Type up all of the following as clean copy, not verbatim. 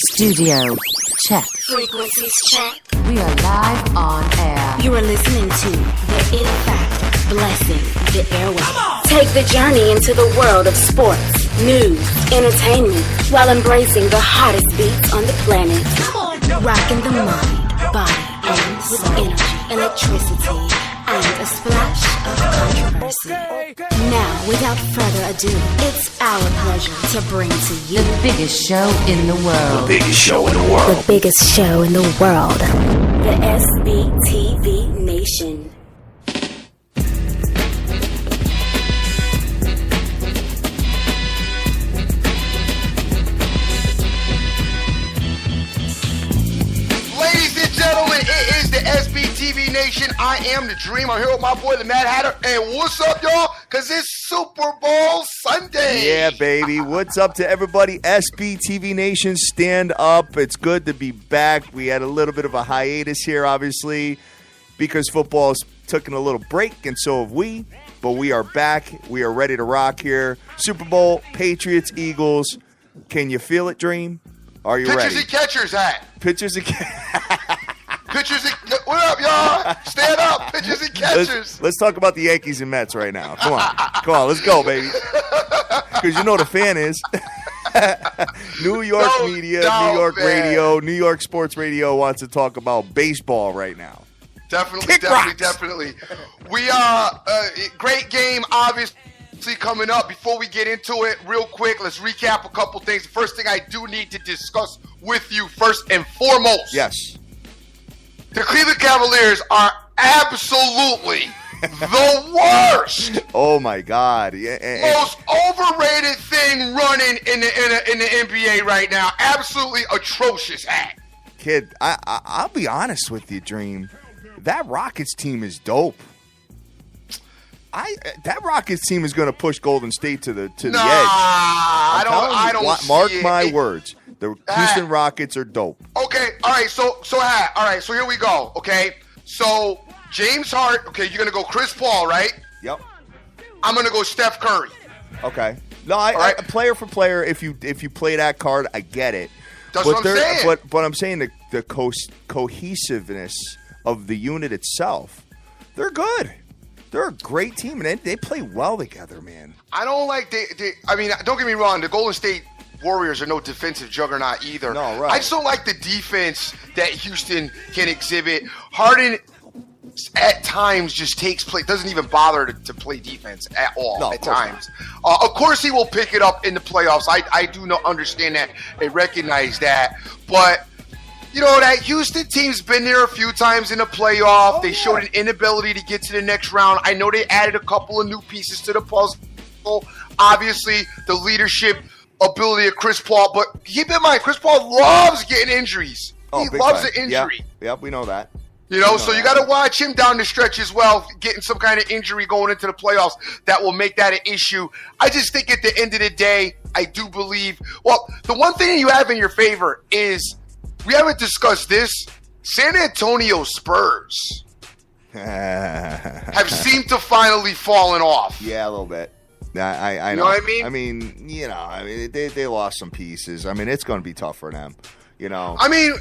Studio check. Frequencies check. We are live on air. You are listening to the In Fact Blessing the Airwaves. Take the journey into the world of sports, news, entertainment, while embracing the hottest beats on the planet. Rocking the mind, body, and with energy, electricity, and a splash of controversy. Now, without further ado, it's our pleasure to bring to you The biggest show in the world. The biggest show in the world. the biggest show in the world, the Sbtv Nation. Ladies and gentlemen, it is the Sbtv Nation. I am the Dream. I'm here with my boy, the Mad Hatter. And what's up, y'all? Because it's Super Bowl Sunday. Yeah, baby. What's up to everybody? SBTV Nation, stand up. It's good to be back. We had a little bit of a hiatus here, obviously, because football's taking a little break, and so have we. But we are back. We are ready to rock here. Super Bowl, Patriots, Eagles. Can you feel it, Dream? Are you Pitchers ready? and catchers hat. Pitchers and Pitchers and... What up, y'all? Stand up. Pitchers and catchers. Let's talk about the Yankees and Mets right now. Come on, let's go, baby. Because you know the fan is. New York media, New York radio, New York sports radio wants to talk about baseball right now. Definitely. We are great game, obviously, coming up. Before we get into it, real quick, let's recap a couple things. The first thing I do need to discuss with you, first and foremost. Yes. The Cleveland Cavaliers are absolutely the worst, Oh my God. most overrated thing running in the NBA right now. Absolutely atrocious act. Kid, I'll be honest with you, Dream. That Rockets team is dope. That Rockets team is going to push Golden State to the edge. I don't Mark see it. my words. The Houston Rockets are dope. Okay, all right, so here we go, okay? So, James Hart, okay, you're going to go Chris Paul, right? Yep. I'm going to go Steph Curry. Okay. No, right. player for player, if you play that card, I get it. That's what I'm saying. But I'm saying the cohesiveness of the unit itself, they're good. They're a great team, and they play well together, man. I don't like I mean, don't get me wrong, the Golden State Warriors are no defensive juggernaut either. No, right. I just don't like the defense that Houston can exhibit. Harden at times just doesn't even bother to play defense at all at times. Of course he will pick it up in the playoffs. I do not understand that and recognize that. But, you know, that Houston team's been there a few times in the playoff. They showed an inability to get to the next round. I know they added a couple of new pieces to the puzzle. Obviously, the leadership ability of Chris Paul. But keep in mind, Chris Paul loves getting injuries. He loves an injury. Yep, we know that. You know, so you got to watch him down the stretch as well, getting some kind of injury going into the playoffs that will make that an issue. I just think at the end of the day, I do believe, well, the one thing you have in your favor is, we haven't discussed this, San Antonio Spurs have seemed to finally fallen off. Yeah, a little bit. I know. You know what I mean? I mean, they lost some pieces. I mean, it's going to be tough for them. You know. I mean,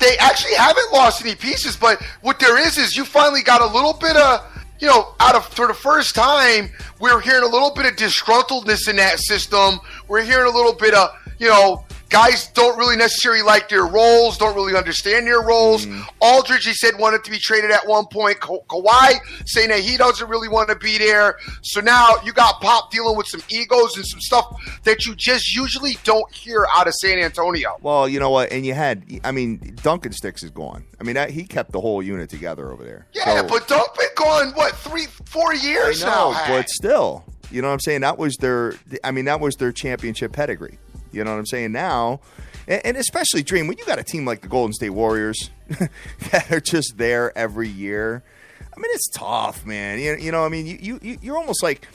they actually haven't lost any pieces, but what there is you finally got a little bit of, you know, for the first time, we're hearing a little bit of disgruntledness in that system. We're hearing a little bit of, you know, guys don't really necessarily like their roles, don't really understand their roles. Aldridge, he said, wanted to be traded at one point. Kawhi saying that he doesn't really want to be there. So now you got Pop dealing with some egos and some stuff that you just usually don't hear out of San Antonio. Well, you know what? And Duncan Sticks is gone. I mean, he kept the whole unit together over there. Yeah, but Dunk been gone, 3-4 years now? But still, you know what I'm saying? That was their championship pedigree. You know what I'm saying? Now, and especially, Dream, when you got a team like the Golden State Warriors that are just there every year, I mean, it's tough, man. You know, I mean, you're almost like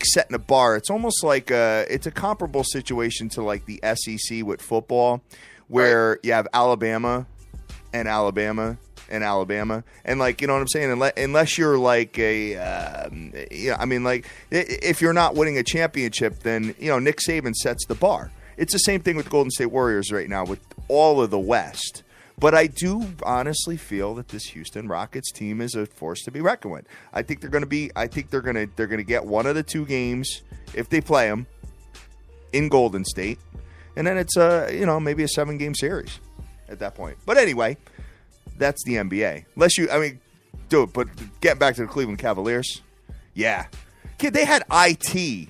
setting a bar. It's almost like it's a comparable situation to like the SEC with football, where you have Alabama and Alabama and Alabama, and like, you know what I'm saying? Unless you're like if you're not winning a championship, then, you know, Nick Saban sets the bar. It's the same thing with the Golden State Warriors right now with all of the West. But I do honestly feel that this Houston Rockets team is a force to be reckoned with. I think they're going to be. I think they're going to get one of the two games if they play them in Golden State, and then it's maybe a 7-game series at that point. But anyway, that's the NBA. Dude. But getting back to the Cleveland Cavaliers, yeah, kid, they had IT.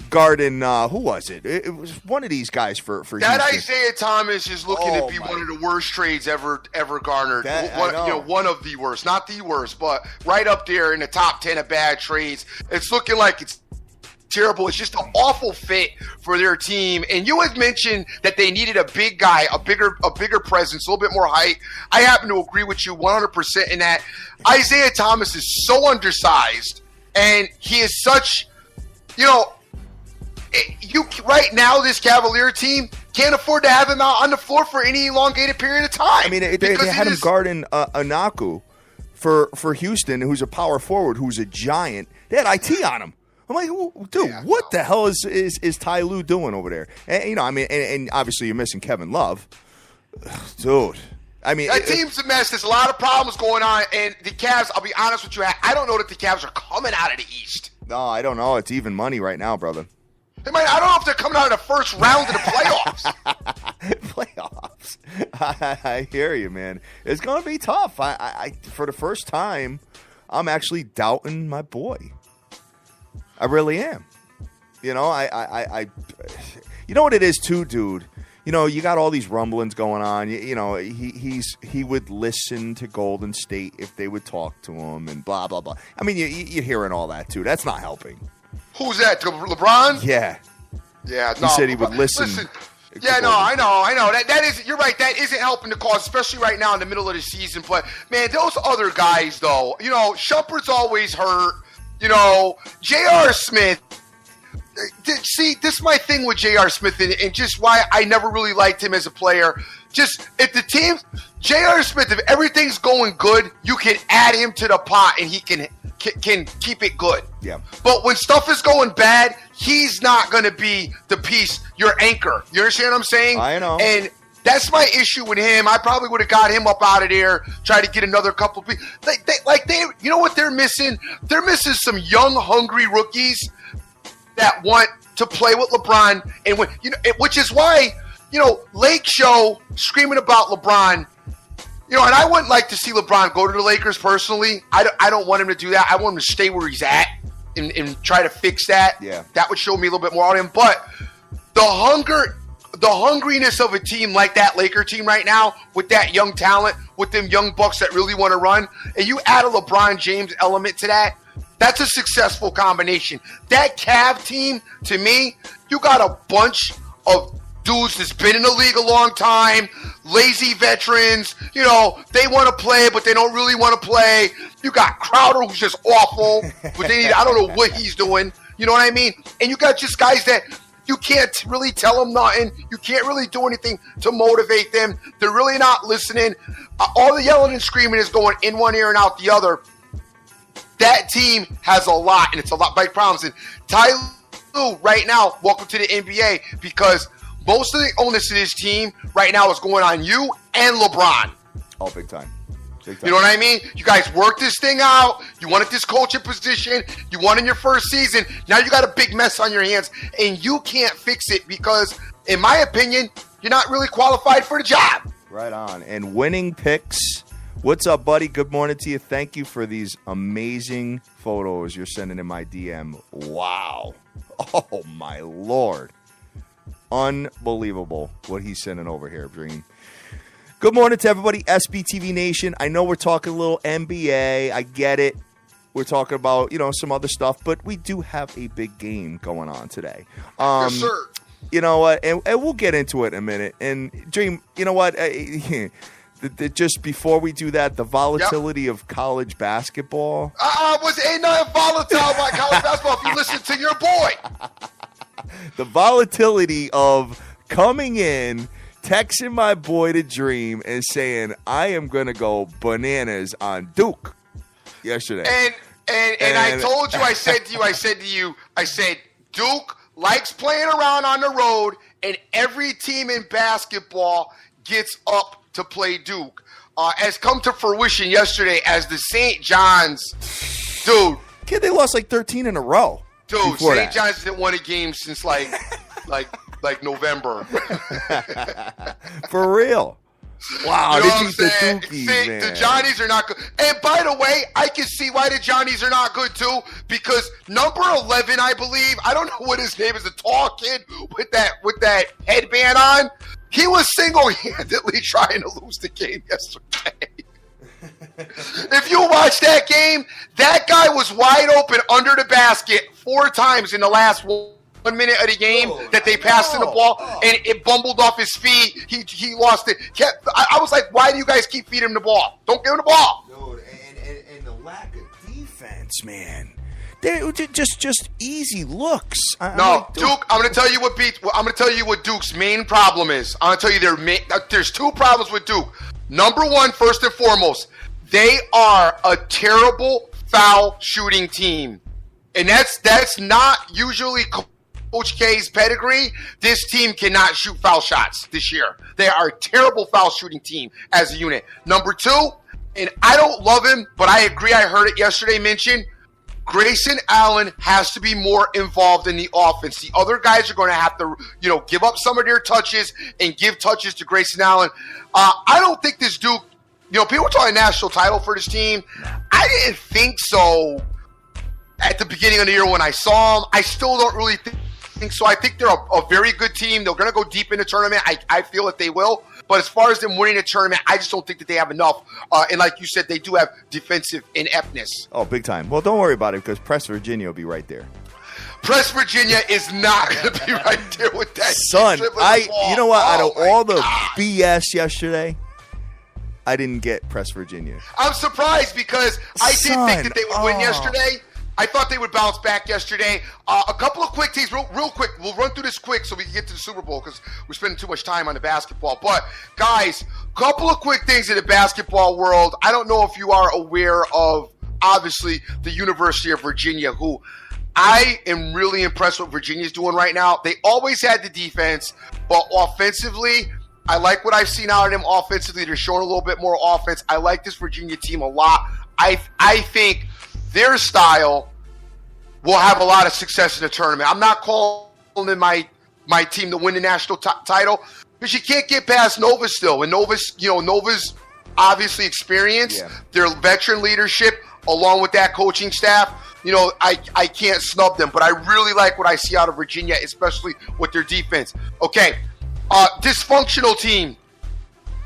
Garden, who was it? It was one of these guys for that Houston. Isaiah Thomas is looking to be one of the worst trades ever garnered. One of the worst, not the worst, but right up there in the top 10 of bad trades. It's looking like it's terrible. It's just an awful fit for their team. And you had mentioned that they needed a big guy, a bigger presence, a little bit more height. I happen to agree with you 100% in that. Isaiah Thomas is so undersized, and he is such, right now, this Cavalier team can't afford to have him out on the floor for any elongated period of time. I mean, they had him guarding Anaku for Houston, who's a power forward, who's a giant. They had IT on him. I'm like, dude, what the hell is Ty Lue doing over there? And, and obviously you're missing Kevin Love, dude. I mean, that team's a mess. There's a lot of problems going on, and the Cavs. I'll be honest with you, I don't know that the Cavs are coming out of the East. No, I don't know. It's even money right now, brother. I don't know if they're coming out of the first round of the playoffs. I hear you, man. It's going to be tough. I for the first time, I'm actually doubting my boy. I really am. You know what it is too, dude. You got all these rumblings going on. He would listen to Golden State if they would talk to him and blah blah blah. I mean, you're hearing all that too. That's not helping. Who's that? LeBron? Yeah. Yeah. He said he would listen. Yeah, no, I know. That is, you're right. That isn't helping the cause, especially right now in the middle of the season. But man, those other guys, though, Shumpert's always hurt. J.R. Smith. See, this is my thing with J.R. Smith, and just why I never really liked him as a player. Just if the team, J.R. Smith, if everything's going good, you can add him to the pot, and he can keep it good. Yeah. But when stuff is going bad, he's not going to be the piece, your anchor. You understand what I'm saying? I know. And that's my issue with him. I probably would have got him up out of there, try to get another couple of people. You know what they're missing? They're missing some young, hungry rookies that want to play with LeBron, and which is why, Lake Show screaming about LeBron. And I wouldn't like to see LeBron go to the Lakers personally. I don't want him to do that. I want him to stay where he's at and try to fix that. Yeah. That would show me a little bit more on him. But the hungriness of a team like that Laker team right now, with that young talent, with them young bucks that really want to run, and you add a LeBron James element to that, that's a successful combination. That Cav team, to me, you got a bunch of dudes that's been in the league a long time, lazy veterans. They want to play, but they don't really want to play. You got Crowder, who's just awful, but I don't know what he's doing. You know what I mean? And you got just guys that you can't really tell them nothing. You can't really do anything to motivate them. They're really not listening. All the yelling and screaming is going in one ear and out the other. That team has a lot, and it's a lot big problems. And Ty Lue, right now, welcome to the NBA, because most of the onus of this team right now is going on you and LeBron. Oh, big time. You know what I mean? You guys worked this thing out. You wanted this coaching position. You won in your first season. Now you got a big mess on your hands, and you can't fix it because, in my opinion, you're not really qualified for the job. Right on. And winning picks. What's up, buddy? Good morning to you. Thank you for these amazing photos you're sending in my DM. Wow. Oh, my Lord. Unbelievable what he's sending over here, Dream. Good morning to everybody, Sbtv Nation. I know we're talking a little NBA. I get it. We're talking about, some other stuff, but we do have a big game going on today. Yes, sir. You know what? And we'll get into it in a minute. And Dream, you know what? Just before we do that, the volatility of college basketball. Ain't nothing volatile about college basketball if you listen to your boy. The volatility of coming in, texting my boy to Dream and saying, I am going to go bananas on Duke yesterday. And I told you, I said Duke likes playing around on the road and every team in basketball gets up to play Duke. Has come to fruition yesterday as the St. John's, dude. Kid, they lost like 13 in a row. Dude, St. John's didn't win a game since like November. For real. Wow, you know they beat the Dukies, man. The Johnnies are not good. And by the way, I can see why the Johnnies are not good too, because number 11, I believe, I don't know what his name is, the tall kid with that headband on. He was single-handedly trying to lose the game yesterday. If you watch that game, that guy was wide open under the basket 4 times in the last 1 minute of the game that they passed in the ball, and it bumbled off his feet. He lost it. I was like, why do you guys keep feeding him the ball? Don't give him the ball. Dude, and the lack of defense, man. They just easy looks. Duke. I'm going to tell you what Duke's main problem is. I'm going to tell you there's 2 problems with Duke. Number 1, first and foremost, they are a terrible foul shooting team, and that's not usually Coach K's pedigree. This team cannot shoot foul shots this year. They are a terrible foul shooting team as a unit. Number 2, and I don't love him, but I agree. I heard it yesterday mentioned. Grayson Allen has to be more involved in the offense. The other guys are going to have to, give up some of their touches and give touches to Grayson Allen. I don't think this Duke, people were talking national title for this team. I didn't think so at the beginning of the year when I saw them. I still don't really think so. I think they're a very good team. They're going to go deep in the tournament. I feel that they will. But as far as them winning a tournament, I just don't think that they have enough. And like you said, they do have defensive ineptness. Oh, big time. Well, don't worry about it because Press Virginia will be right there. Press Virginia is not going to be right there with that. Son, you know what? Out of all the BS yesterday, I didn't get Press Virginia. I'm surprised because I did think that they would win yesterday. I thought they would bounce back yesterday. A couple of quick things, real quick. We'll run through this quick so we can get to the Super Bowl because we're spending too much time on the basketball. But, guys, couple of quick things in the basketball world. I don't know if you are aware of, obviously, the University of Virginia, who I am really impressed with what Virginia's doing right now. They always had the defense, but offensively, I like what I've seen out of them offensively. They're showing a little bit more offense. I like this Virginia team a lot. I think their style will have a lot of success in the tournament. I'm not calling in my team to win the national title because you can't get past Nova still. And Nova's obviously experienced. Yeah. Their veteran leadership, along with that coaching staff, I can't snub them. But I really like what I see out of Virginia, especially with their defense. Okay, dysfunctional team.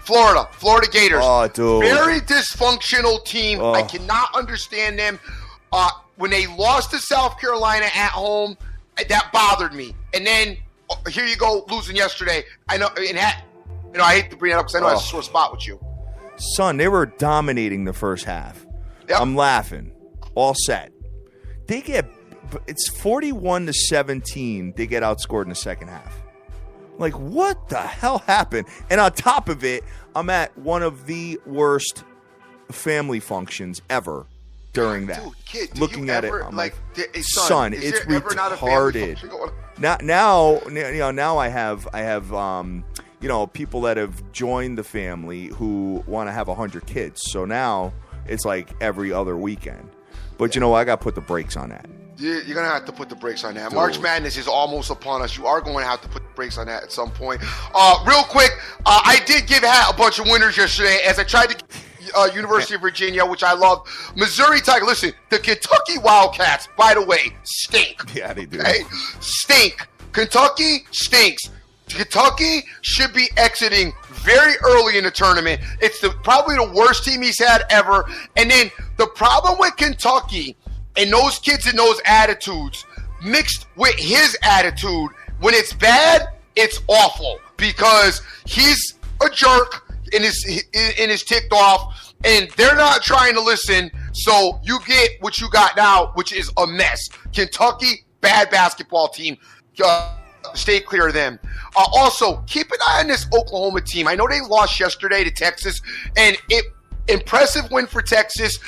Florida Gators. Oh, dude. Very dysfunctional team. Oh. I cannot understand them. When they lost to South Carolina at home, that bothered me. And then here you go, losing yesterday. I know, I hate to bring that up because I know that's a sore spot with you. Son, they were dominating the first half. Yep. I'm laughing. All set. It's 41-17. They get outscored in the second half. Like, what the hell happened? And on top of it, I'm at one of the worst family functions ever during that. Dude, kid, looking at ever, it, I'm like, son, it's retarded. Now I have people that have joined the family who want to have 100 kids. So now it's like every other weekend. But I got to put the brakes on that. You're going to have to put the brakes on that. Dude. March Madness is almost upon us. You are going to have to put the brakes on that at some point. Real quick, I did give a bunch of winners yesterday as I tried to University of Virginia, which I love. Missouri Tigers. Listen, the Kentucky Wildcats, by the way, stink. Yeah, they do. Okay? Stink. Kentucky stinks. Kentucky should be exiting very early in the tournament. It's probably the worst team he's had ever. And then the problem with Kentucky and those kids and those attitudes mixed with his attitude, when it's bad, it's awful because he's a jerk and is ticked off, and they're not trying to listen. So you get what you got now, which is a mess. Kentucky, bad basketball team. Stay clear of them. Also, keep an eye on this Oklahoma team. I know they lost yesterday to Texas, and impressive win for Texas.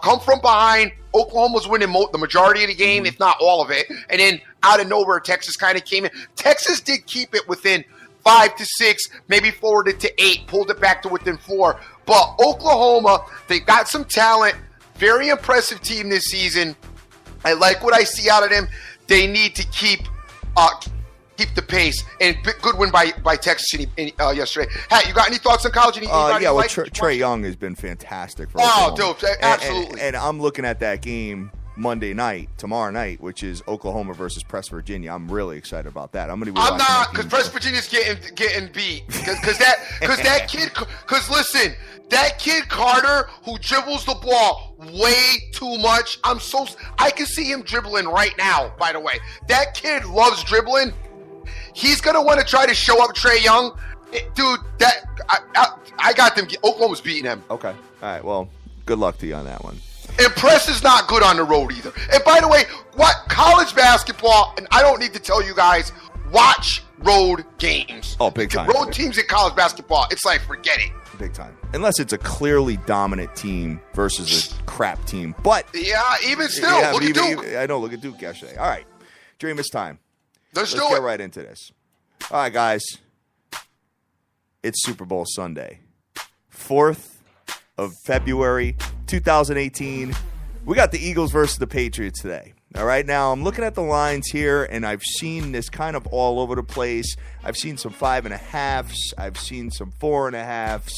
Come from behind. Oklahoma's winning the majority of the game, if not all of it. And then out of nowhere, Texas kind of came in. Texas did keep it within 5 to 6, maybe forwarded to 8, pulled it back to within 4. But Oklahoma, they got some talent. Very impressive team this season. I like what I see out of them. They need to keep the pace. And good win by Texas yesterday. Hey, you got any thoughts on college? Trae Young has been fantastic for Oklahoma. Dope. Absolutely. And I'm looking at that game tomorrow night, which is Oklahoma versus Press Virginia. I'm really excited about that. I'm not, because Press Virginia's getting beat. Because that kid Carter, who dribbles the ball way too much. I can see him dribbling right now. By the way, that kid loves dribbling. He's gonna want to try to show up Trae Young, dude. I got them. Oklahoma's beating them. Okay, all right. Well, good luck to you on that one. And Press is not good on the road either. And by the way, college basketball, and I don't need to tell you guys, watch road games. Oh, big time. Road teams in college basketball, it's like, forget it. Big time. Unless it's a clearly dominant team versus a crap team. But yeah, even still, look at Duke. I know, look at Duke yesterday. All right, Dream, it's time. Let's get right into this. All right, guys. It's Super Bowl Sunday. 4th of February, 2018. We got the Eagles versus the Patriots today. All right, now I'm looking at the lines here, and I've seen this kind of all over the place. I've seen some 5.5s. I've seen some 4.5s.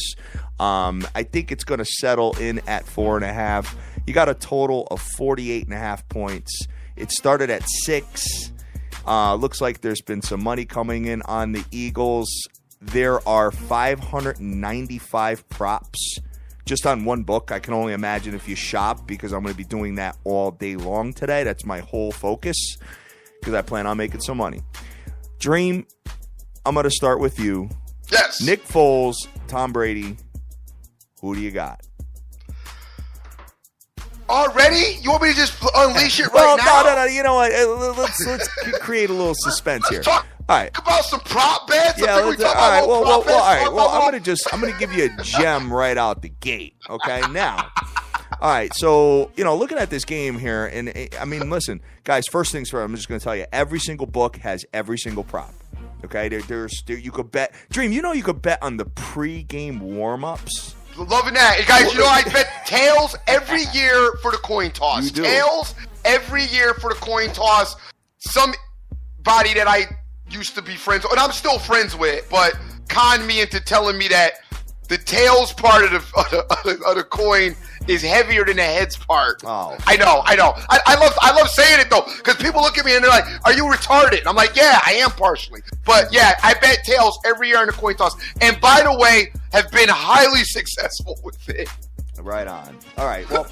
I think it's going to settle in at 4.5. You got a total of 48.5 points. It started at 6. Looks like there's been some money coming in on the Eagles. There are 595 props just on one book. I can only imagine if you shop, because I'm going to be doing that all day long today. That's my whole focus, because I plan on making some money. Dream, I'm going to start with you. Yes. Nick Foles, Tom Brady. Who do you got? Already? You want me to just unleash it right now? No. You know what? Let's create a little suspense here. Talk about some prop bets. Yeah. All right. Well, I'm gonna give you a gem right out the gate. Okay. Now. All right. So looking at this game here, and I mean, listen, guys. First things first. I'm just gonna tell you, every single book has every single prop. Okay. You could bet. Dream. You could bet on the pre-game warm-ups. Loving that. Hey, guys, I bet tails every year for the coin toss. Tails every year for the coin toss. Somebody that I used to be friends with, and I'm still friends with, but conned me into telling me that the tails part of the coin is heavier than the heads part. Oh. I know. I love saying it, though, because people look at me and they're like, are you retarded? And I'm like, yeah, I am partially. But, yeah, I bet tails every year in the coin toss. And, by the way, have been highly successful with it. Right on. All right, well,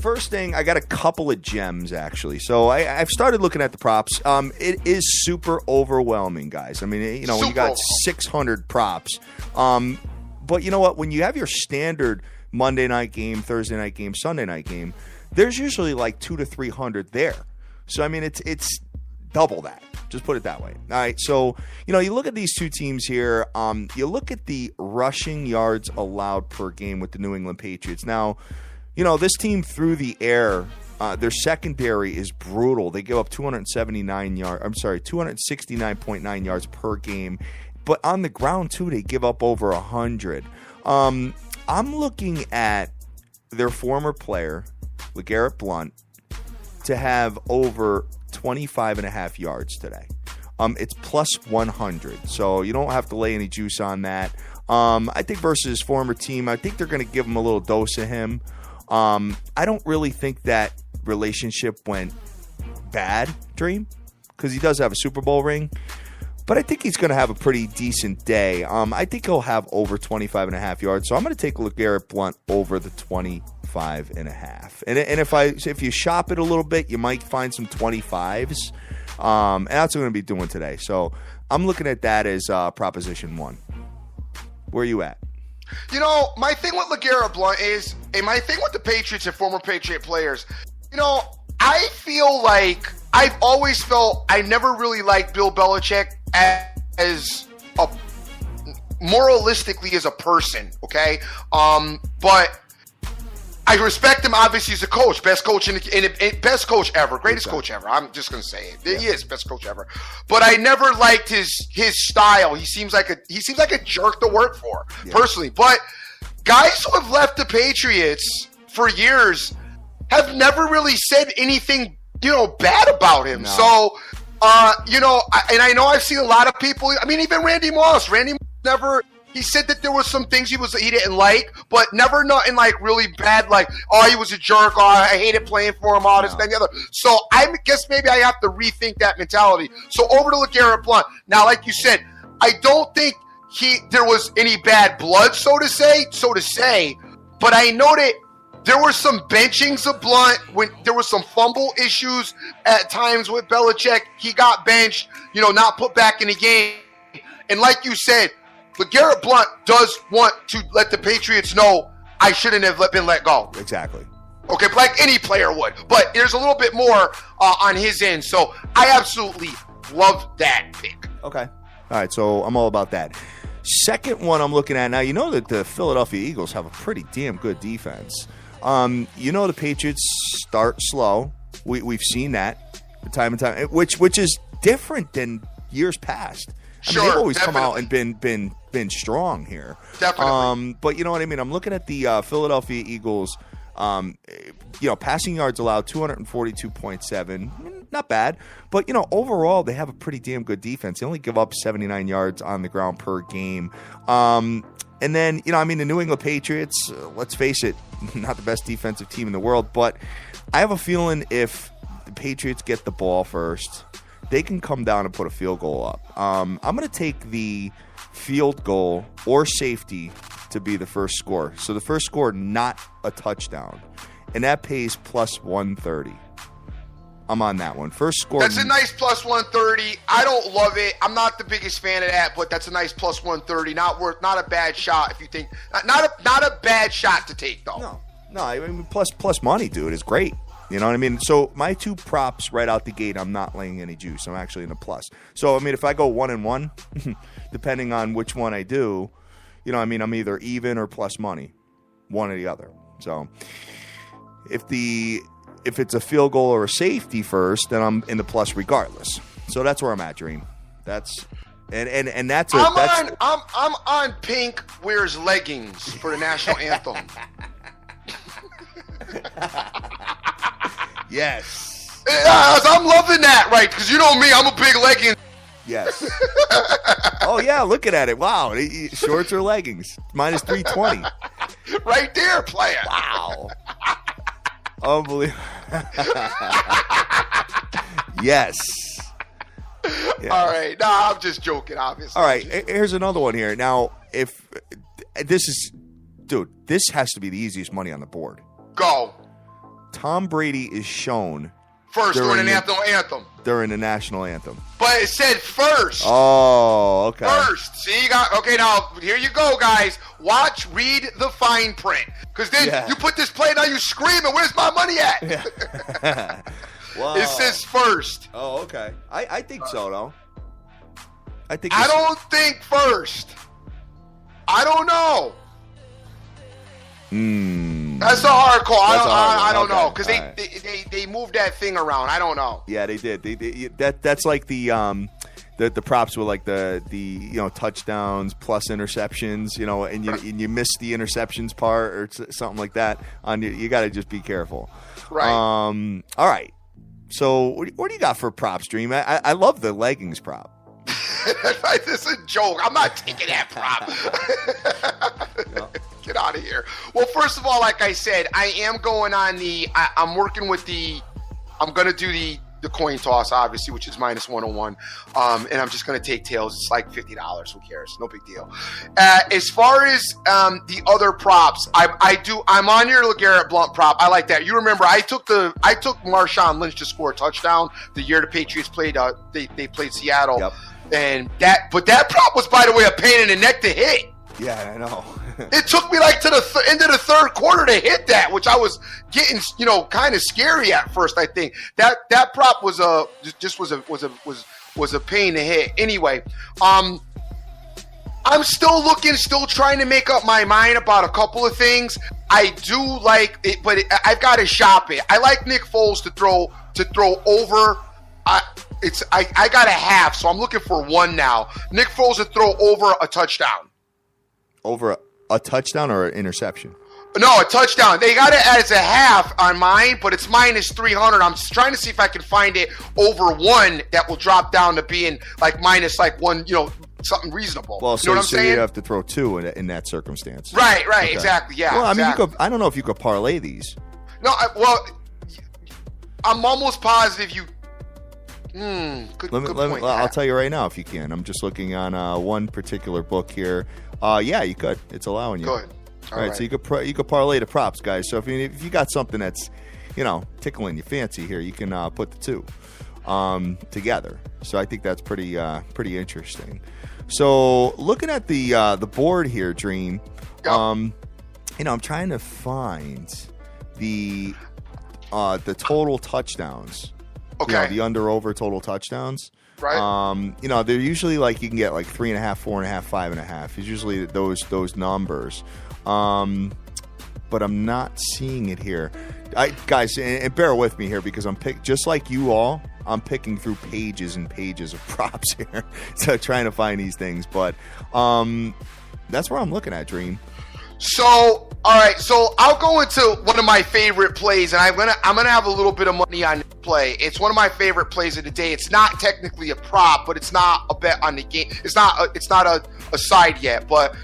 first thing, I got a couple of gems, actually. So I've started looking at the props. It is super overwhelming, guys. I mean, when you got 600 props. But you know what? When you have your standard Monday night game, Thursday night game, Sunday night game, there's usually like 200 to 300 there. So, I mean, it's double that. Just put it that way. All right, so, you look at these two teams here. You look at the rushing yards allowed per game with the New England Patriots. Now, this team through the air, their secondary is brutal. They give up 269.9 yards per game. But on the ground, too, they give up over 100. I'm looking at their former player, LeGarrette Blount, to have over 25.5 yards today. It's plus 100, so you don't have to lay any juice on that. I think versus his former team, I think they're going to give him a little dose of him. I don't really think that relationship went bad, Dream, because he does have a Super Bowl ring. But I think he's going to have a pretty decent day. I think he'll have over 25.5 yards. So I'm going to take LeGarrette Blount over the 25.5. And if you shop it a little bit, you might find some 25s. And that's what I'm going to be doing today. So I'm looking at that as Proposition 1. Where are you at? My thing with LeGarrette Blount is, and my thing with the Patriots and former Patriot players, I feel like I've always felt I never really liked Bill Belichick as moralistically as a person, okay? But I respect him. Obviously, he's a coach, best coach best coach ever, greatest coach ever. I'm just gonna say it. He is best coach ever. But I never liked his style. He seems like a jerk to work for, personally. But guys who have left the Patriots for years have never really said anything, bad about him. No. So, and I know I've seen a lot of people. I mean, even Randy Moss. Randy Moss never. He said that there was some things he didn't like, but never nothing like really bad, like, he was a jerk, I hated playing for him, all this, that, and the other. So I guess maybe I have to rethink that mentality. So over to LeGarrette Blount. Now, like you said, I don't think there was any bad blood, so to say, but I know that there were some benchings of Blount when there were some fumble issues at times with Belichick. He got benched, not put back in the game. And like you said, LeGarrette Blount does want to let the Patriots know I shouldn't have been let go. Exactly. Okay, like any player would. But there's a little bit more on his end. So I absolutely love that pick. Okay. All right, so I'm all about that. Second one I'm looking at now, you know that the Philadelphia Eagles have a pretty damn good defense. The Patriots start slow. We've seen that time and time, which is different than years past. Sure, they've always definitely come out and been strong here. Definitely. But you know what I mean? I'm looking at the Philadelphia Eagles, passing yards allowed 242.7. Not bad. But, overall, they have a pretty damn good defense. They only give up 79 yards on the ground per game. And then, the New England Patriots, let's face it, not the best defensive team in the world. But I have a feeling if the Patriots get the ball first, they can come down and put a field goal up. I'm going to take the field goal or safety to be the first score. So the first score, not a touchdown. And that pays plus 130. I'm on that one. First score. That's a nice plus 130. I don't love it. I'm not the biggest fan of that, but that's a nice plus 130. Not a bad shot if you think. Not a bad shot to take, though. No. I mean, plus money, dude, is great. You know what I mean? So my two props right out the gate, I'm not laying any juice. I'm actually in a plus. So, if I go 1-1, depending on which one I do, I'm either even or plus money, one or the other. So if it's a field goal or a safety first, then I'm in the plus regardless. So that's where I'm at, Dream. That's and that's I'm on Pink wears leggings for the national anthem. Yes. I'm loving that, right? Because you know me, I'm a big leggings. Yes. Oh, yeah, looking at it. Wow. Shorts or leggings. Minus 320. Right there, player. Wow. Unbelievable. Yes. All right. No, I'm just joking, obviously. All right. Here's another one here. Now, if this is, dude, this has to be the easiest money on the board. Go. Tom Brady is shown first during the national anthem. During the national anthem. But it said first. Oh, okay. First. See, now, here you go, guys. Read the fine print. Because then you put this play, now you screaming, where's my money at? Yeah. Wow. It says first. Oh, okay. I think so, though. I don't think first. I don't know. That's a hard call. I don't know because they moved that thing around. I don't know. Yeah, they did. That's like the props were like the touchdowns plus interceptions. And you miss the interceptions part or something like that. You got to just be careful. Right. All right. So what do you got for props, Dream? I love the leggings prop. This is a joke. I'm not taking that prop. No. Get out of here. Well, first of all, like I said, I am going on I'm working with I'm going to do the coin toss, obviously, which is minus 101. And I'm just going to take tails. It's like $50. Who cares? No big deal. As far as the other props, I'm on your LeGarrette Blount prop. I like that. You remember, I took Marshawn Lynch to score a touchdown the year the Patriots played. They played Seattle. Yep. And that prop was, by the way, a pain in the neck to hit. Yeah, I know. It took me like to the end of the third quarter to hit that, which I was getting, kind of scary at first. I think that prop was a pain to hit. Anyway, I'm still trying to make up my mind about a couple of things. I do like it, but I've got to shop it. I like Nick Foles to throw over. I got a half, so I'm looking for one now. Nick Foles to throw over a touchdown. Over a touchdown or an interception? No, a touchdown. They got it as a half on mine, but it's minus 300. I'm trying to see if I can find it over one that will drop down to being like minus like one, something reasonable. Well, you know what I'm saying? You have to throw two in that circumstance. Right, Okay. exactly, yeah. Well, I mean, exactly. I don't know if you could parlay these. No, I'm almost positive you. Good point. I'll tell you right now if you can. I'm just looking on one particular book here. Yeah, you could. It's allowing you. Good. All right, so you could parlay the props, guys. So if you got something that's, tickling your fancy here, you can put the two together. So I think that's pretty interesting. So looking at the board here, Dream, Yep. I'm trying to find the total touchdowns. Okay. The under/over total touchdowns. Right. They're usually like you can get like 3.5, 4.5, 5.5. It's usually those numbers. But I'm not seeing it here. Guys, and bear with me here because I'm just like you all. I'm picking through pages and pages of props here, so trying to find these things. But that's where I'm looking at, Dream. So, all right. So I'll go into one of my favorite plays, and I'm gonna have a little bit of money on this play. It's one of my favorite plays of the day. It's not technically a prop, but it's not a bet on the game. It's not a side yet, but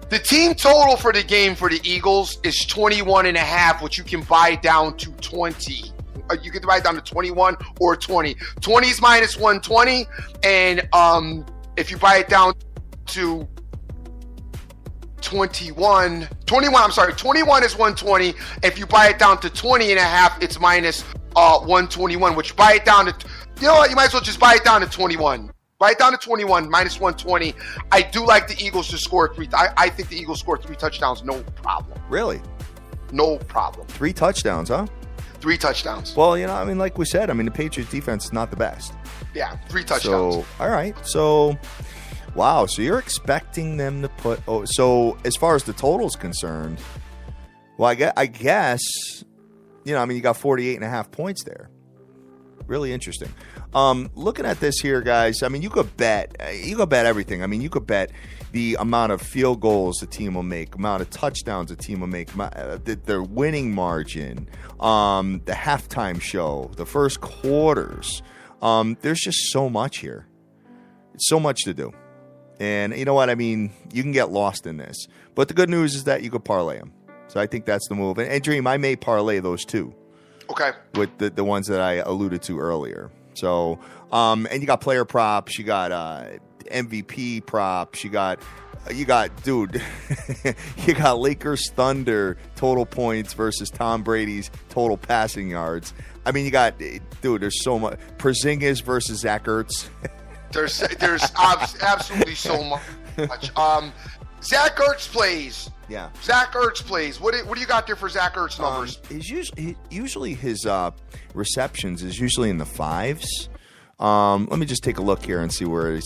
the team total for the game for the Eagles is 21.5, which you can buy down to 20. You can buy it down to 21 or 20. 20 is minus 120, and if you buy it down to 21 is 120. If you buy it down to 20.5, it's minus 121, which buy it down to, you know what, you might as well just buy it down to 21. Buy it down to 21, minus 120. I do like the Eagles to score three. I think the Eagles score 3 touchdowns, no problem. Really? No problem. 3 touchdowns, huh? 3 touchdowns. Well, like we said, the Patriots defense is not the best. Yeah, 3 touchdowns. So, all right. So, wow. So you're expecting them to put. Oh, so as far as the total is concerned, well, I guess, you got 48.5 points there. Really interesting. Looking at this here, guys, you could bet everything. You could bet the amount of field goals the team will make, amount of touchdowns the team will make, their winning margin, the halftime show, the first quarters. There's just so much here. It's so much to do. And you know what? You can get lost in this. But the good news is that you could parlay them. So I think that's the move. And Dream, I may parlay those too. Okay. With the ones that I alluded to earlier. So, and you got player props, you got MVP props, you got dude, you got Lakers Thunder total points versus Tom Brady's total passing yards. You got, dude, there's so much. Porzingis versus Zach Ertz. There's absolutely so much. Zach Ertz plays. Yeah. Zach Ertz plays. What do you got there for Zach Ertz numbers? Usually his receptions is usually in the 5s. Let me just take a look here and see where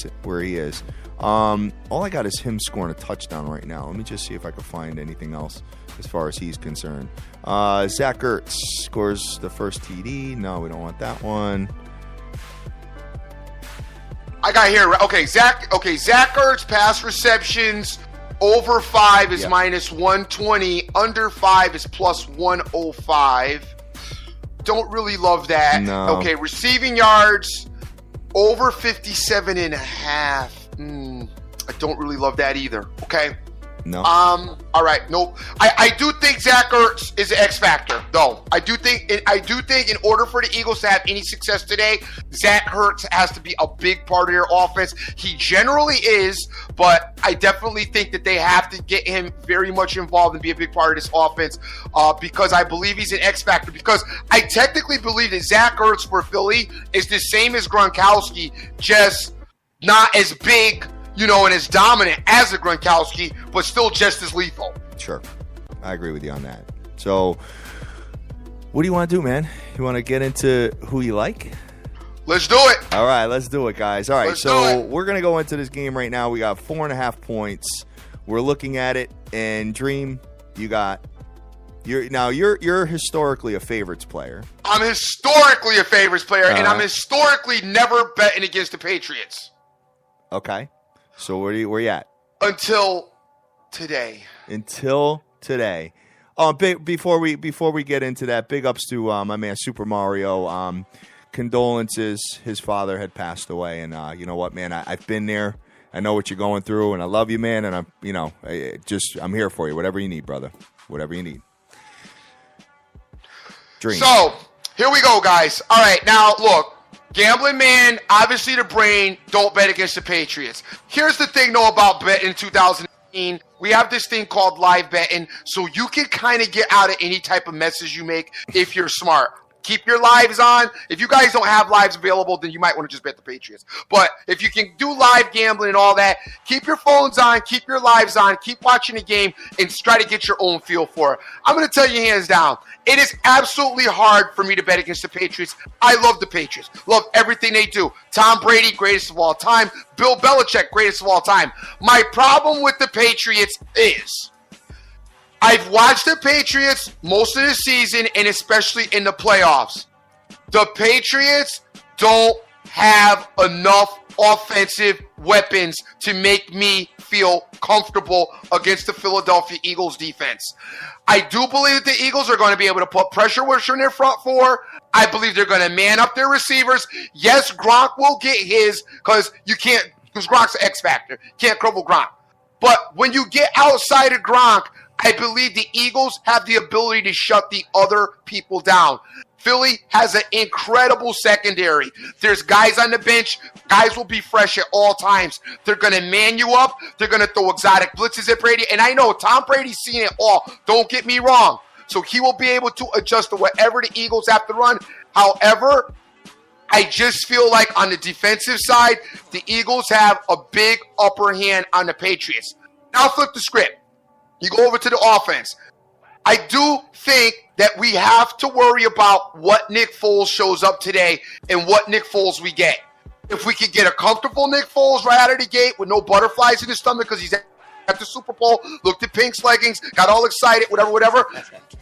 he is. All I got is him scoring a touchdown right now. Let me just see if I can find anything else as far as he's concerned. Zach Ertz scores the first TD. No, we don't want that one. I got here. Okay, Zach Ertz pass receptions. Over 5 is minus 120. Under 5 is plus 105. Don't really love that. No. Okay, receiving yards over 57.5. I don't really love that either. Okay. No. All right. Nope. I do think Zach Ertz is an X factor, though. I do think in order for the Eagles to have any success today, Zach Ertz has to be a big part of their offense. He generally is, but I definitely think that they have to get him very much involved and be a big part of this offense because I believe he's an X factor. Because I technically believe that Zach Ertz for Philly is the same as Gronkowski, just not as big, and as dominant as a Gronkowski, but still just as lethal. Sure. I agree with you on that. So, what do you want to do, man? You want to get into who you like? Let's do it. All right, let's do it, guys. All right, Let's so we're going to go into this game right now. We got 4.5 points. We're looking at it, and Dream, you got You're historically a favorites player. I'm historically a favorites player, and I'm historically never betting against the Patriots. Okay. So where you at? Until today. Before we get into that, big ups to my man Super Mario. Condolences. His father had passed away, and you know what, man? I've been there. I know what you're going through, and I love you, man. And I'm here for you. Whatever you need, brother. Whatever you need. Dream. So here we go, guys. All right, now look, gambling man, obviously the brain. Don't bet against the Patriots. Here's the thing, though, about betting in 2018. We have this thing called live betting, so you can kind of get out of any type of message you make if you're smart. Keep your lives on. If you guys don't have lives available, then you might want to just bet the Patriots. But if you can do live gambling and all that, keep your phones on, keep your lives on, keep watching the game, and try to get your own feel for it. I'm going to tell you hands down, it is absolutely hard for me to bet against the Patriots. I love the Patriots. Love everything they do. Tom Brady, greatest of all time. Bill Belichick, greatest of all time. My problem with the Patriots is I've watched the Patriots most of the season, and especially in the playoffs. The Patriots don't have enough offensive weapons to make me feel comfortable against the Philadelphia Eagles defense. I do believe that the Eagles are going to be able to put pressure where they're in their front four. I believe they're going to man up their receivers. Yes, Gronk will get his because Gronk's an X factor. Can't crumble Gronk. But when you get outside of Gronk, I believe the Eagles have the ability to shut the other people down. Philly has an incredible secondary. There's guys on the bench. Guys will be fresh at all times. They're going to man you up. They're going to throw exotic blitzes at Brady. And I know Tom Brady's seen it all. Don't get me wrong. So he will be able to adjust to whatever the Eagles have to run. However, I just feel like on the defensive side, the Eagles have a big upper hand on the Patriots. Now flip the script. You go over to the offense. I do think that we have to worry about what Nick Foles shows up today and what Nick Foles we get. If we could get a comfortable Nick Foles right out of the gate with no butterflies in his stomach because he's at the Super Bowl, looked at Pink's leggings, got all excited, whatever,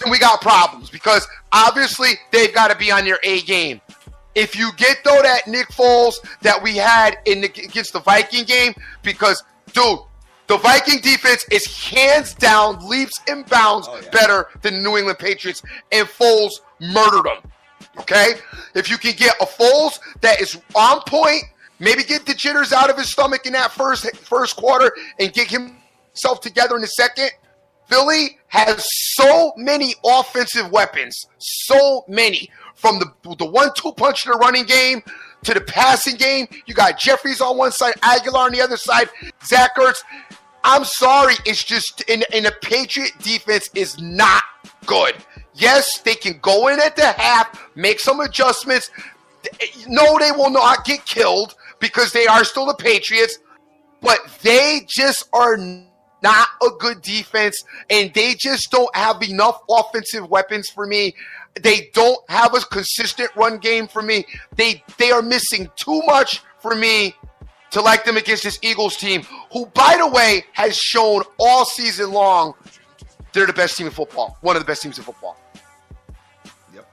then we got problems because obviously they've got to be on their A game. If you get, though, that Nick Foles that we had against the Viking game, because, dude, the Viking defense is hands down, leaps and bounds better than the New England Patriots, and Foles murdered them, okay? If you can get a Foles that is on point, maybe get the jitters out of his stomach in that first quarter and get himself together in the second, Philly has so many offensive weapons, so many. From the 1-2 punch in the running game to the passing game, you got Jeffries on one side, Aguilar on the other side, Zach Ertz. I'm sorry, it's just in the Patriot defense is not good. Yes, they can go in at the half, make some adjustments. No, they will not get killed because they are still the Patriots, but they just are not a good defense, and they just don't have enough offensive weapons for me. They don't have a consistent run game for me. They are missing too much for me to like them against this Eagles team, who, by the way, has shown all season long they're the best team in football. One of the best teams in football. Yep.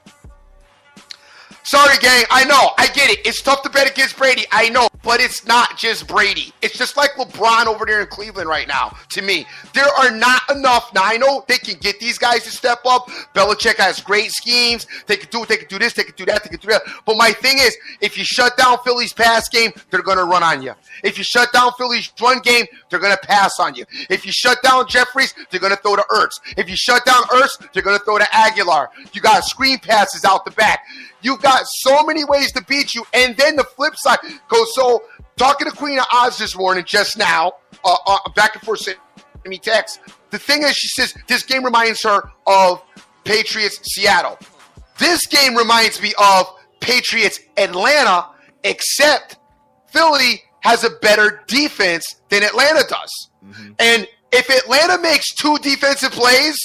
Sorry, gang. I know. I get it. It's tough to bet against Brady. I know. But it's not just Brady. It's just like LeBron over there in Cleveland right now, to me. There are not enough. Now, I know they can get these guys to step up. Belichick has great schemes. They can do it. They can do this. They can do that. They can do that. But my thing is, if you shut down Philly's pass game, they're going to run on you. If you shut down Philly's run game, they're going to pass on you. If you shut down Jeffries, they're going to throw to Ertz. If you shut down Ertz, they're going to throw to Aguilar. You got screen passes out the back. You've got so many ways to beat you. And then the flip side goes, so talking to Queen of Oz this morning, just now, back and forth, sending me text. The thing is, she says, this game reminds her of Patriots Seattle. This game reminds me of Patriots Atlanta, except Philly has a better defense than Atlanta does. Mm-hmm. And if Atlanta makes 2 defensive plays,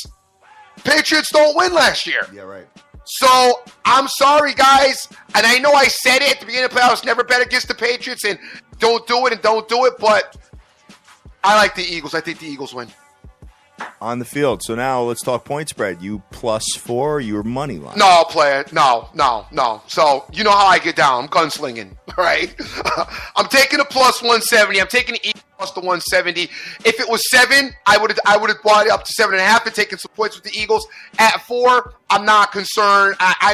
Patriots don't win last year. Yeah, right. So, I'm sorry, guys. And I know I said it at the beginning of the playoffs, never bet against the Patriots, and don't do it, but I like the Eagles. I think the Eagles win. On the field. So now let's talk point spread. You +4, your money line. No, I'll play it. No. So you know how I get down. I'm gunslinging, right? I'm taking a +170. I'm taking the Eagles plus the 170. If it was 7, I would have bought it up to 7.5 and taken some points with the Eagles. At 4, I'm not concerned. I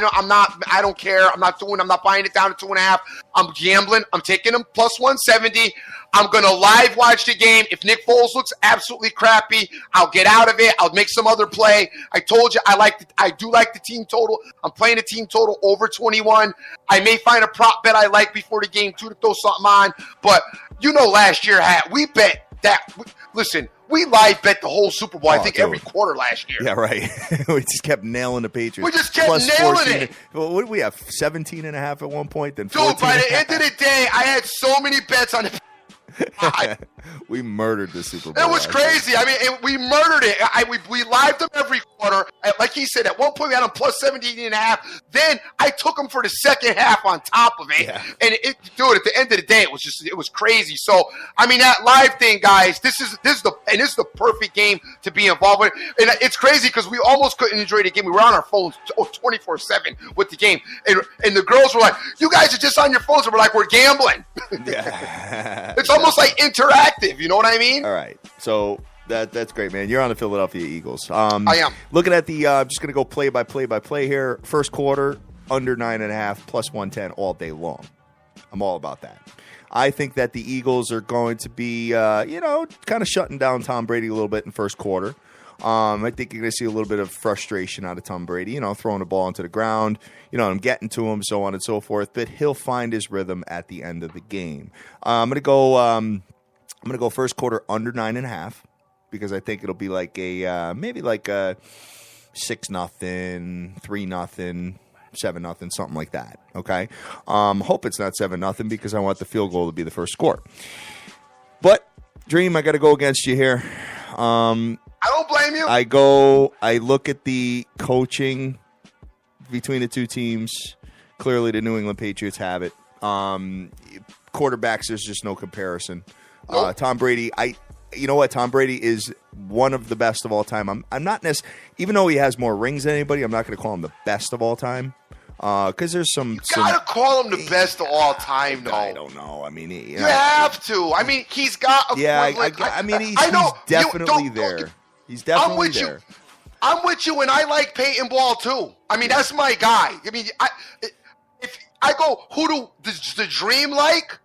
don't care. I'm not buying it down to 2.5. I'm gambling. I'm taking them plus 170. I'm going to live watch the game. If Nick Foles looks absolutely crappy, I'll get out of it. I'll make some other play. I told you I do like the team total. I'm playing a team total over 21. I may find a prop bet I like before the game too to throw something on. But last year, we bet that. Listen, we live bet the whole Super Bowl, I think, every quarter last year. Yeah, right. We just kept nailing the Patriots. We just kept nailing it. Well, what did we have, 17.5 at one point? Then 14. Dude, by the end of the day, I had so many bets on the we murdered the Super Bowl. It was crazy. I mean, we murdered it. We lived them every quarter. Like he said, at one point we had them plus 17.5. Then I took them for the second half on top of it. Yeah. And at the end of the day, it was crazy. So, I mean, that live thing, guys, this is the perfect game to be involved with. And it's crazy because we almost couldn't enjoy the game. We were on our phones 24/7 with the game. And the girls were like, you guys are just on your phones. And we're like, we're gambling. Yeah. It's almost like interactive. You know what I mean? All right. So that's great, man. You're on the Philadelphia Eagles. I am. Looking at the I'm just going to go play by play here. First quarter, under 9.5, plus 110 all day long. I'm all about that. I think that the Eagles are going to be, kind of shutting down Tom Brady a little bit in first quarter. I think you're going to see a little bit of frustration out of Tom Brady, throwing the ball into the ground, I'm getting to him, so on and so forth. But he'll find his rhythm at the end of the game. I'm going to go first quarter under 9.5 because I think it'll be like maybe like a 6-0, 3-0. 7-0, something like that. Okay. Hope it's not 7-0 because I want the field goal to be the first score. But Dream, I got to go against you here. I don't blame you. I look at the coaching between the two teams. Clearly, the New England Patriots have it. Quarterbacks, there's just no comparison. Nope. Tom Brady, you know what? Tom Brady is one of the best of all time. I'm not necessarily, even though he has more rings than anybody, I'm not going to call him the best of all time. Because there's some. You gotta call him the best of all time, though. I don't know. I mean, you have to. I mean, he's got. He's definitely there. He's definitely there. I'm with you, and I like Peyton Ball too. I mean, that's my guy. I mean, if I go, who does the Dream like?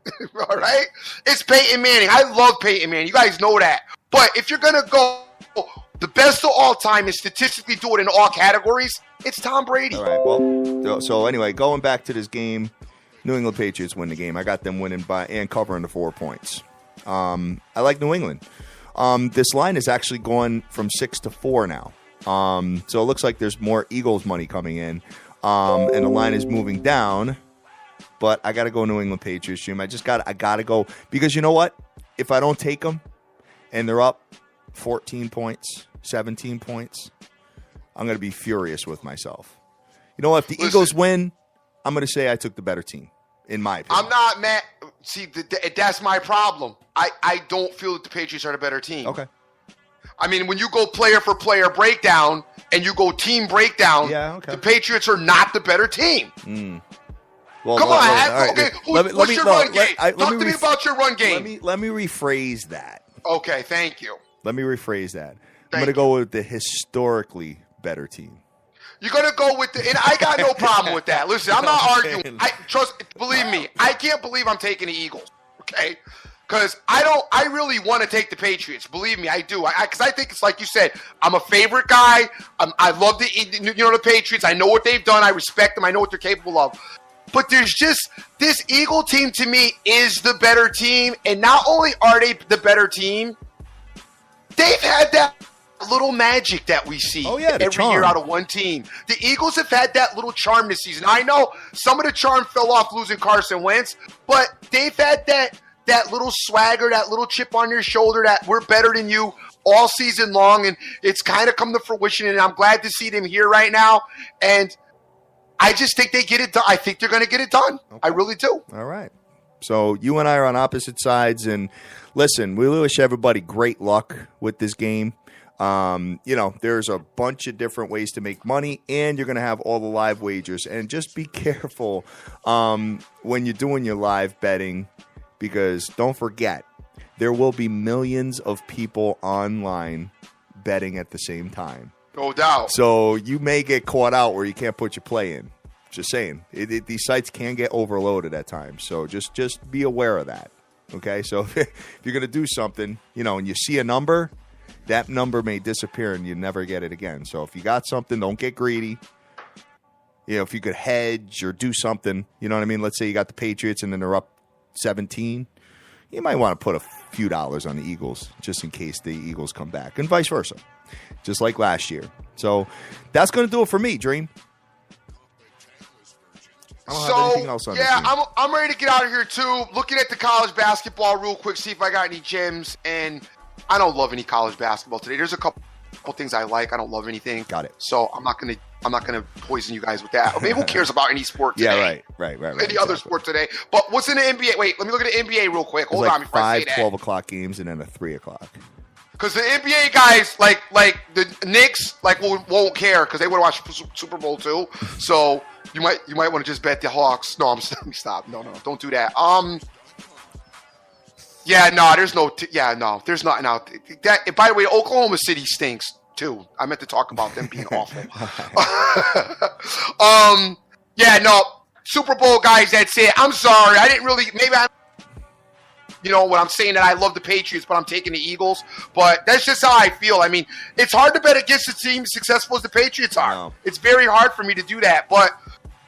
All right, it's Peyton Manning. I love Peyton Manning. You guys know that. But if you're gonna go the best of all time and statistically do it in all categories, it's Tom Brady. All right. Well, so anyway, going back to this game, New England Patriots win the game. I got them winning by and covering the 4 points. I like New England. This line is actually going from 6 to 4 now. So it looks like there's more Eagles money coming in, and the line is moving down. But I got to go New England Patriots, Jim. I got to go because you know what? If I don't take them and they're up 14 points, 17 points, I'm going to be furious with myself. You know what? If the Eagles win, I'm going to say I took the better team, in my opinion. I'm not mad. See, that's my problem. I don't feel that the Patriots are the better team. Okay. I mean, when you go player for player breakdown and you go team breakdown, the Patriots are not the better team. Well, come on. Right. Okay, what's your run game? Talk to me about your run game. Let me rephrase that. Okay, thank you. Let me rephrase that. I'm going to go with the historically better team. You're going to go with and I got no problem with that. Listen, I'm not arguing. Believe me, I can't believe I'm taking the Eagles, okay? Because I really want to take the Patriots. Believe me, I do. Because I think it's like you said, I'm a favorite guy. I love the Patriots. I know what they've done. I respect them. I know what they're capable of. But there's just, this Eagle team to me is the better team. And not only are they the better team, they've had that little magic that we see every year out of one team. The Eagles have had that little charm this season. I know some of the charm fell off losing Carson Wentz, but they've had that little swagger, that little chip on your shoulder that we're better than you all season long, and it's kind of come to fruition, and I'm glad to see them here right now. And I just think they get it done. I think they're going to get it done. Okay. I really do. All right. So you and I are on opposite sides, and listen, we wish everybody great luck with this game. There's a bunch of different ways to make money, and you're going to have all the live wagers. And just be careful when you're doing your live betting, because don't forget, there will be millions of people online betting at the same time. No doubt. So you may get caught out where you can't put your play in. Just saying. These sites can get overloaded at times. So just be aware of that. Okay? So if you're going to do something, and you see a number, that number may disappear and you never get it again. So if you got something, don't get greedy. If you could hedge or do something, you know what I mean? Let's say you got the Patriots and then they're up 17. You might want to put a few dollars on the Eagles just in case the Eagles come back, and vice versa, just like last year. So that's going to do it for me, Dream. I don't have anything else on this team. I'm ready to get out of here too. Looking at the college basketball real quick, see if I got any gems. And I don't love any college basketball today. There's a couple things I like. I don't love anything. Got it. So I'm not gonna poison you guys with that. I mean, who cares about any sport today? Yeah, right. Any other sport today. But what's in the NBA? Wait, let me look at the NBA real quick. Hold on before I say that. 12 o'clock games and then a 3 o'clock. Because the NBA guys, like the Knicks, won't care because they want to watch Super Bowl too. So you might want to just bet the Hawks. No, let me stop. No, don't do that. There's not now. That, by the way, Oklahoma City stinks too. I meant to talk about them being awful. Super Bowl guys, that's it. I'm sorry. I didn't really. Maybe I'm. When I'm saying that I love the Patriots, but I'm taking the Eagles. But that's just how I feel. I mean, it's hard to bet against a team as successful as the Patriots are. No. It's very hard for me to do that. But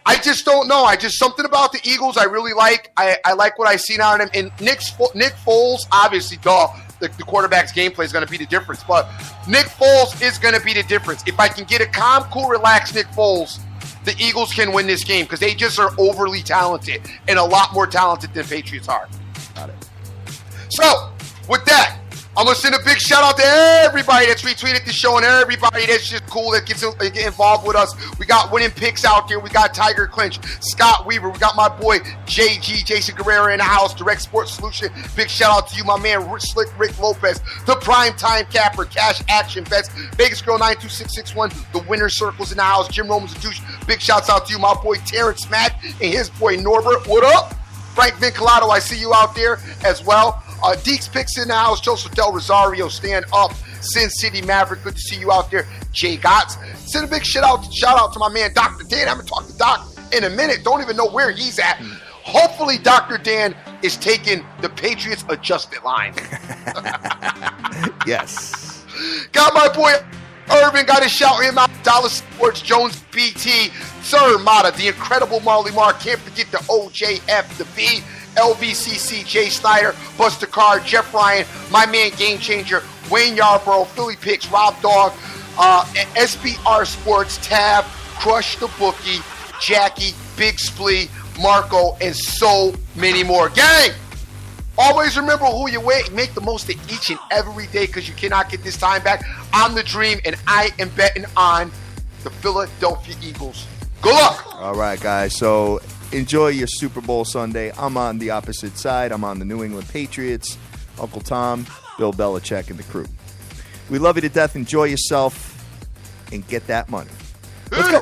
I just don't know. Something about the Eagles I really like. I like what I see out of them. And Nick Foles, obviously, the quarterback's gameplay is going to be the difference. But Nick Foles is going to be the difference. If I can get a calm, cool, relaxed Nick Foles, the Eagles can win this game because they just are overly talented and a lot more talented than the Patriots are. Got it. So, with that, I'm going to send a big shout out to everybody that's retweeted the show and everybody that's just cool that gets involved with us. We got winning picks out there. We got Tiger Clinch, Scott Weaver. We got my boy JG, Jason Guerrero in the house, Direct Sports Solution. Big shout out to you, my man Slick Rick Lopez, the Prime Time Capper, Cash Action Bets, Vegas Girl 92661, the Winner Circles in the house, Jim Roman's a douche. Big shouts out to you, my boy Terrence Mack and his boy Norbert. What up? Frank Vinculato, I see you out there as well. Deeks Picks in the house. Joseph Del Rosario, stand up. Sin City Maverick, good to see you out there. Jay Gotts. Send a big shout out to my man Dr. Dan. I haven't talked to Doc in a minute. Don't even know where he's at. Hopefully Dr. Dan is taking the Patriots adjusted line. Yes. Got my boy Irvin, got to shout him out. Dallas Sports, Jones BT, Sir Mata, the incredible Marley Mark. Can't forget the OJF, the B, LVCC, Jay Snyder, Buster Card, Jeff Ryan, my man Game Changer, Wayne Yarborough, Philly Picks, Rob Dog, SBR Sports, Tab, Crush the Bookie, Jackie, Big Splee, Marco, and so many more. Gang! Always remember who you make the most of each and every day because you cannot get this time back. I'm the Dream, and I am betting on the Philadelphia Eagles. Good luck! All right, guys. So enjoy your Super Bowl Sunday. I'm on the opposite side. I'm on the New England Patriots. Uncle Tom, Bill Belichick, and the crew. We love you to death. Enjoy yourself and get that money. Let's go.